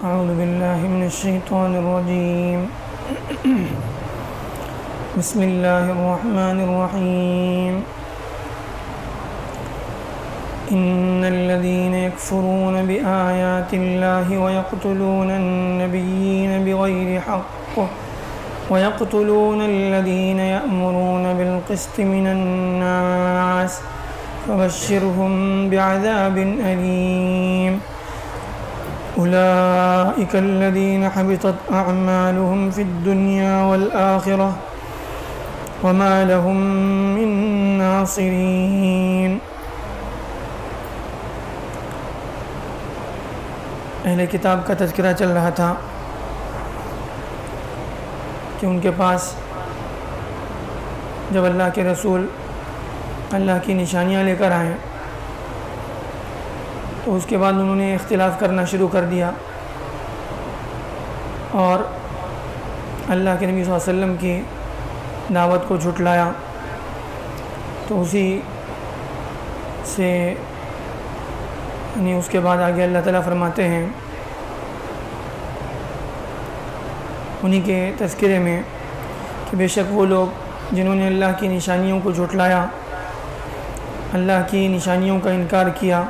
أعوذ بالله من الشيطان الرجيم. بسم الله الرحمن الرحيم. إن الذين يكفرون بآيات الله ويقتلون النبيين بغير حق ويقتلون الذين يأمرون بالقسط من الناس فبشرهم بعذاب أليم. أولئك الذين حبطت أعمالهم في الدنيا والآخرة وما لهم من ناصرين. اہل کتاب کا تذکرہ چل رہا تھا کہ ان کے پاس جب اللہ کے رسول اللہ کی نشانیاں لے کر آئیں تو اس کے بعد انہوں نے اختلاف کرنا شروع کر دیا اور اللہ کے نبی صلی اللہ علیہ وسلم کی دعوت کو جھٹلایا. تو اسی سے اس کے بعد آگے اللہ تعالیٰ فرماتے ہیں انہی کے تذکرے میں کہ بے شک وہ لوگ جنہوں نے اللہ کی نشانیوں کو جھٹلایا، اللہ کی نشانیوں کا انکار کیا،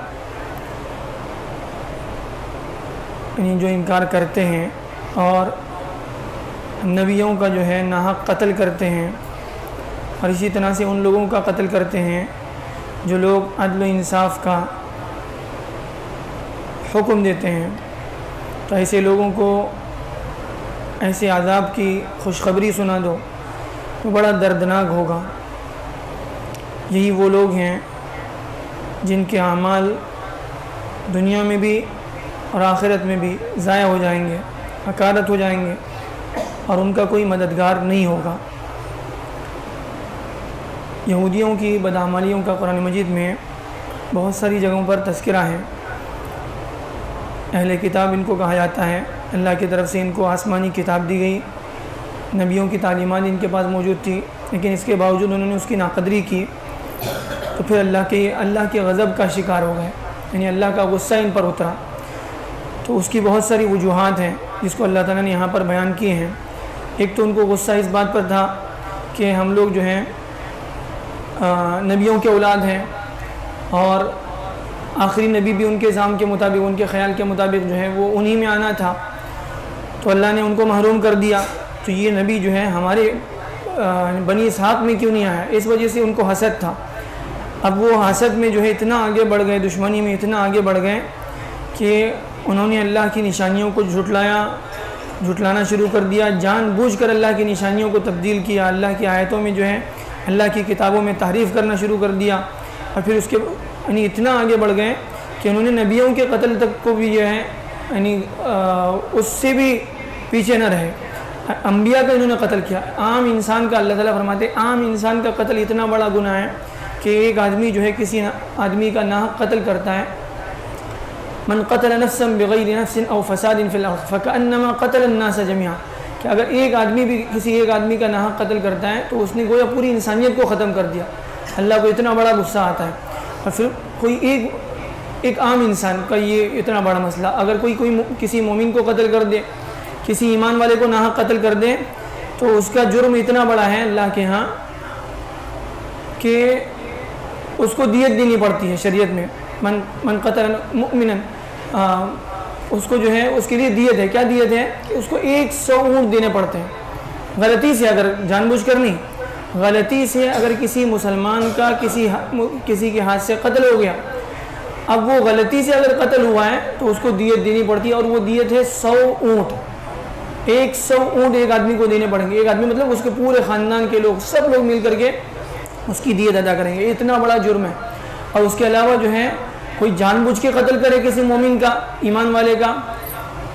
جو انکار کرتے ہیں اور نبیوں کا جو ہے ناحق قتل کرتے ہیں، اور اسی طرح سے ان لوگوں کا قتل کرتے ہیں جو لوگ عدل و انصاف کا حکم دیتے ہیں، تو ایسے لوگوں کو ایسے عذاب کی خوشخبری سنا دو تو بڑا دردناک ہوگا. یہی وہ لوگ ہیں جن کے اعمال دنیا میں بھی اور آخرت میں بھی ضائع ہو جائیں گے، حقارت ہو جائیں گے اور ان کا کوئی مددگار نہیں ہوگا. یہودیوں کی بدعمالیوں کا قرآن مجید میں بہت ساری جگہوں پر تذکرہ ہے. اہل کتاب ان کو کہا جاتا ہے، اللہ کی طرف سے ان کو آسمانی کتاب دی گئی، نبیوں کی تعلیمات ان کے پاس موجود تھی، لیکن اس کے باوجود انہوں نے اس کی ناقدری کی تو پھر اللہ کے غضب کا شکار ہو گئے، یعنی اللہ کا غصہ ان پر اترا. تو اس کی بہت ساری وجوہات ہیں جس کو اللہ تعالیٰ نے یہاں پر بیان کیے ہیں. ایک تو ان کو غصہ اس بات پر تھا کہ ہم لوگ جو ہیں نبیوں کے اولاد ہیں اور آخری نبی بھی ان کے زعم کے مطابق، ان کے خیال کے مطابق جو ہے وہ انہی میں آنا تھا، تو اللہ نے ان کو محروم کر دیا. تو یہ نبی جو ہے ہمارے بنی اسحاق میں کیوں نہیں آیا؟ اس وجہ سے ان کو حسد تھا. اب وہ حسد میں جو ہے اتنا آگے بڑھ گئے، دشمنی میں اتنا آگے بڑھ گئے کہ انہوں نے اللہ کی نشانیوں کو جھٹلانا شروع کر دیا، جان بوجھ کر اللہ کی نشانیوں کو تبدیل کیا، اللہ کی آیتوں میں جو ہے اللہ کی کتابوں میں تحریف کرنا شروع کر دیا. اور پھر اس کے یعنی اتنا آگے بڑھ گئے کہ انہوں نے نبیوں کے قتل تک کو بھی جو ہے یعنی اس سے بھی پیچھے نہ رہے، انبیاء کا انہوں نے قتل کیا. عام انسان کا اللہ تعالیٰ فرماتے ہیں عام انسان کا قتل اتنا بڑا گناہ ہے کہ ایک آدمی جو ہے کسی آدمی کا ناحق قتل کرتا ہے، من قتل نفسا بغیر نفس او فساد فی الارض فکأنما قتل الناس جميعا، کہ اگر ایک آدمی بھی کسی ایک آدمی کا ناحق قتل کرتا ہے تو اس نے گویا پوری انسانیت کو ختم کر دیا. اللہ کو اتنا بڑا غصہ آتا ہے. اور پھر کوئی ایک عام انسان کا یہ اتنا بڑا مسئلہ، اگر کوئی کسی مومن کو قتل کر دے، کسی ایمان والے کو ناحق قتل کر دے تو اس کا جرم اتنا بڑا ہے اللہ کے ہاں کہ اس کو دیت دینی پڑتی ہے شریعت میں. من قتل مؤمنا، اس کو جو ہے اس کے لیے دیت ہے. کیا دیت ہے؟ کہ اس کو 100 اونٹ دینے پڑتے ہیں. غلطی سے، اگر جان بوجھ کر نہیں، غلطی سے اگر کسی مسلمان کا کسی کے ہاتھ سے قتل ہو گیا، اب وہ غلطی سے اگر قتل ہوا ہے تو اس کو دیت دینی پڑتی ہے، اور وہ دیت ہے 100 اونٹ. 100 اونٹ ایک آدمی کو دینے پڑیں گے. ایک آدمی مطلب اس کے پورے خاندان کے لوگ، سب لوگ مل کر کے اس کی دیت ادا کریں گے. اتنا بڑا جرم ہے. اور اس کے علاوہ جو ہے کوئی جان بوجھ کے قتل کرے کسی مومن کا، ایمان والے کا،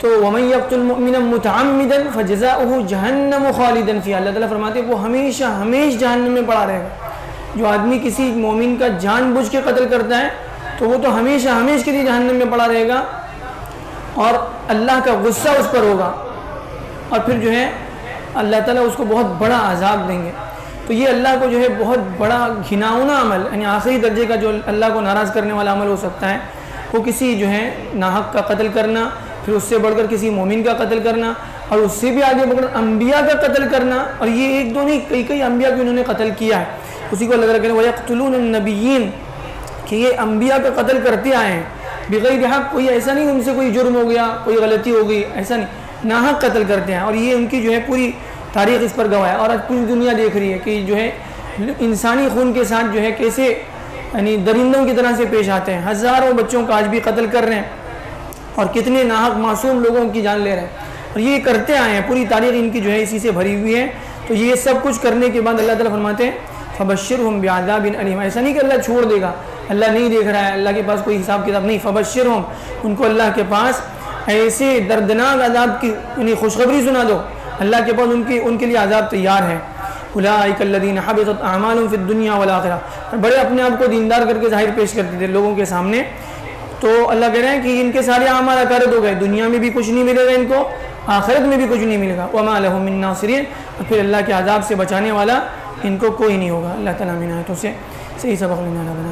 تو وَمَن يَقْتُلْ مُؤْمِنًا مُتَعَمِّدًا فَجَزَاؤُهُ جَهَنَّمُ خَالِدًا فِيهَا. اللہ تعالیٰ فرماتے ہیں وہ ہمیشہ جہنم میں پڑا رہے گا. جو آدمی کسی مومن کا جان بوجھ کے قتل کرتا ہے تو وہ تو ہمیشہ کے لیے جہنم میں پڑا رہے گا اور اللہ کا غصہ اس پر ہوگا، اور پھر جو ہے اللہ تعالیٰ اس کو بہت بڑا عذاب دیں گے. تو یہ اللہ کو جو ہے بہت بڑا گھناؤنا عمل، یعنی آخری درجے کا جو اللہ کو ناراض کرنے والا عمل ہو سکتا ہے، وہ کسی جو ہے ناحق کا قتل کرنا، پھر اس سے بڑھ کر کسی مومن کا قتل کرنا، اور اس سے بھی آگے بڑھ کر انبیاء کا قتل کرنا، اور یہ ایک دو نہیں کئی انبیاء کو انہوں نے قتل کیا ہے۔ اسی کو اللہ تعالیٰ کہتے ہیں وَيَقْتُلُونَ النَّبِيِّينَ کہ یہ انبیاء کا قتل کرتے آئے ہیں بغیر حق، کوئی ایسا نہیں ان سے کوئی جرم ہو گیا، کوئی غلطی ہو گئی، ایسا نہیں، ناحق قتل کرتے ہیں، اور یہ ان کی جو ہے پوری تاریخ اس پر گواہ ہے۔ اور آج پوری دنیا دیکھ رہی ہے کہ جو ہے انسانی خون کے ساتھ جو ہے کیسے یعنی درندوں کی طرح سے پیش آتے ہیں، ہزاروں بچوں کا آج بھی قتل کر رہے ہیں، اور کتنے ناحق معصوم لوگوں کی جان لے رہے ہیں، اور یہ کرتے آئے ہیں، پوری تاریخ ان کی جو ہے اسی سے بھری ہوئی ہے۔ تو یہ سب کچھ کرنے کے بعد اللہ تعالیٰ فرماتے ہیں فَبَشِّرْهُمْ بِعَذَابٍ أَلِيمٍ، ایسا نہیں کہ اللہ چھوڑ دے گا، اللہ نہیں دیکھ رہا ہے، اللہ کے پاس کوئی حساب کتاب نہیں، فَبَشِّرْهُمْ ان کو اللہ کے پاس ایسے دردناک عذاب کی انہیں خوشخبری سنا دو، اللہ کے پاس ان کے لیے عذاب تیار ہے۔ اولئک الذین حبطت اعمالهم فی الدنیا والآخرہ، بڑے اپنے آپ کو دیندار کر کے ظاہر پیش کرتے تھے لوگوں کے سامنے، تو اللہ کہہ رہے ہیں کہ ان کے سارے اعمال اکارت ہو گئے، دنیا میں بھی کچھ نہیں ملے گا ان کو، آخرت میں بھی کچھ نہیں ملے گا، وما لهم من ناصرین، اور پھر اللہ کے عذاب سے بچانے والا ان کو کوئی نہیں ہوگا۔ اللہ تعالیٰ من آیتوں سے صحیح سبق لینا